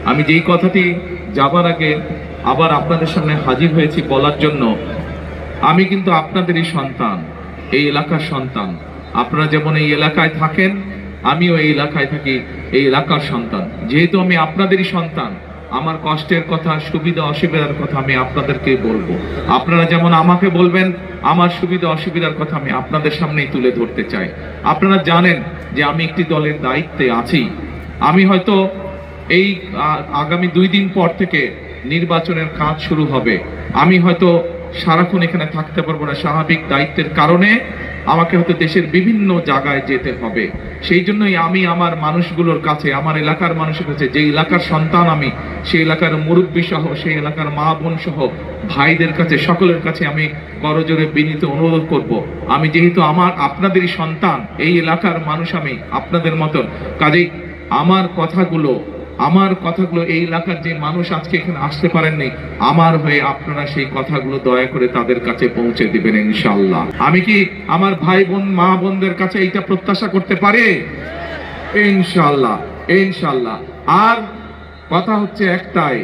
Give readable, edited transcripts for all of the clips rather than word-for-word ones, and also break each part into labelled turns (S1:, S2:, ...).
S1: আমি যেই কথাটি যাবার আগে আবার আপনাদের সামনে হাজির হয়েছি বলার জন্য, আমি কিন্তু আপনাদেরই সন্তান, এই এলাকার সন্তান। আপনারা যেমন এই এলাকায় থাকেন, আমিও এই এলাকায় থাকি, এই এলাকার সন্তান। যেহেতু আমি আপনাদেরই সন্তান, আমার কষ্টের কথা, সুবিধা অসুবিধার কথা আমি আপনাদেরকে বলবো। আপনারা যেমন আমাকে বলবেন, আমার সুবিধা অসুবিধার কথা আমি আপনাদের সামনেই তুলে ধরতে চাই। আপনারা জানেন যে আমি একটি দলের দায়িত্বে আছি। আমি হয়তো এই আগামী 2 দিন পর থেকে নির্বাচনের কাজ শুরু হবে। আমি হয়তো সারাক্ষণ এখানে থাকতে পারবো না, স্বাভাবিক দায়িত্বের কারণে আমাকে হয়তো দেশের বিভিন্ন জায়গায় যেতে হবে। সেই জন্যই আমি আমার মানুষগুলোর কাছে, আমার এলাকার মানুষের কাছে, যে এলাকার সন্তান আমি, সেই এলাকার মুরব্বী সহ, সেই এলাকার মা বোন সহ ভাইদের কাছে, সকলের কাছে আমি করজোরে বিনীত অনুরোধ করব। আমি যেহেতু আপনাদেরই সন্তান, এই এলাকার মানুষ আমি আপনাদের মতন, কাজেই আমার কথাগুলো এই এলাকার যে মানুষ আজকে এখানে আসতে পারেননি, আমার হয়ে আপনারা সেই কথাগুলো দয়া করে তাদের কাছে পৌঁছে দিবেন ইনশাআল্লাহ। আমি কি আমার ভাই বোন, মা বোনদের কাছে এইটা প্রত্যাশা করতে পারি? ইনশাআল্লাহ, ইনশাআল্লাহ। আর কথা হচ্ছে একটাই,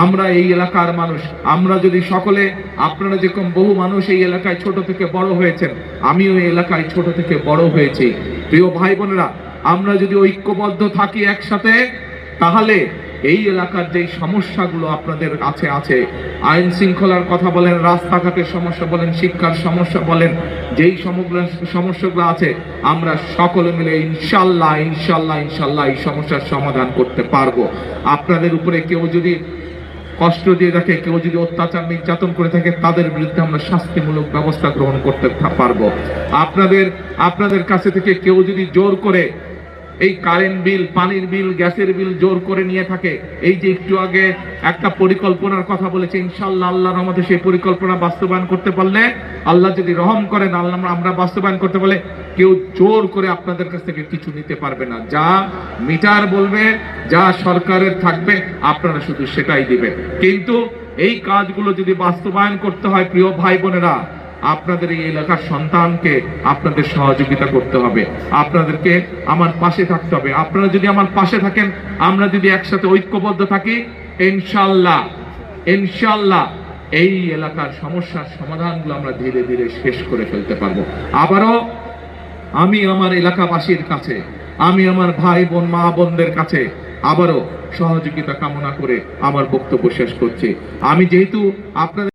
S1: আমরা এই এলাকার মানুষ, আমরা যদি সকলে, আপনারা যেরকম বহু মানুষ এই এলাকায় ছোট থেকে বড় হয়েছেন, আমিও এই এলাকায় ছোট থেকে বড় হয়েছি। প্রিয় ভাই বোনেরা, আমরা যদি ঐক্যবদ্ধ থাকি একসাথে, তাহলে এই এলাকার যে সমস্যাগুলো আপনাদের কাছে আছে, আইন শৃঙ্খলার কথা বলেন, রাস্তাঘাটের সমস্যা বলেন, শিক্ষার সমস্যা বলেন, যেই সমস্যাগুলো আছে, আমরা সকলে মিলে ইনশাল্লাহ ইনশাল্লাহ ইনশাল্লাহ এই সমস্যার সমাধান করতে পারবো। আপনাদের উপরে কেউ যদি কষ্ট দিয়ে থাকে, কেউ যদি অত্যাচার নির্যাতন করে থাকে, তাদের বিরুদ্ধে আমরা শাস্তিমূলক ব্যবস্থা গ্রহণ করতে পারবো। আপনাদের কাছে থেকে কেউ যদি জোর করে এই কারেন্ট বিল, পানির বিল, গ্যাসের বিল জোর করে নিয়ে থাকে, এই যে একটু আগে একটা পরিকল্পনার কথা বলেছে, ইনশাআল্লাহ আল্লাহর রহমতে সেই পরিকল্পনা বাস্তবায়ন করতে পারলে, আল্লাহ যদি রহম করেন, আমরা বাস্তবায়ন করতে পারলে, কেউ জোর করে আপনাদের কাছ থেকে কিছু নিতে পারবে না। যা মিটার বলবে, যা সরকারের থাকবে, আপনারা শুধু সেটাই দিবেন। কিন্তু এই কাজগুলো যদি বাস্তবায়ন করতে হয়, প্রিয় ভাই বোনেরা, আপনাদের এই এলাকার সন্তানকে আপনাদের সহযোগিতা করতে হবে, আপনাদেরকে আমার পাশে থাকতে হবে। আপনারা যদি আমার পাশে থাকেন, আমরা যদি একসাথে ঐক্যবদ্ধ থাকি, ইনশাআল্লাহ ইনশাআল্লাহ এই এলাকার সমস্যার সমাধানগুলো আমরা ধীরে ধীরে শেষ করে ফেলতে পারবো। আবারও আমি আমার এলাকাবাসীর কাছে, আমি আমার ভাই বোন, মা বোনদের কাছে আবারও সহযোগিতা কামনা করে আমার বক্তব্য শেষ করছি। আমি যেহেতু আপনাদের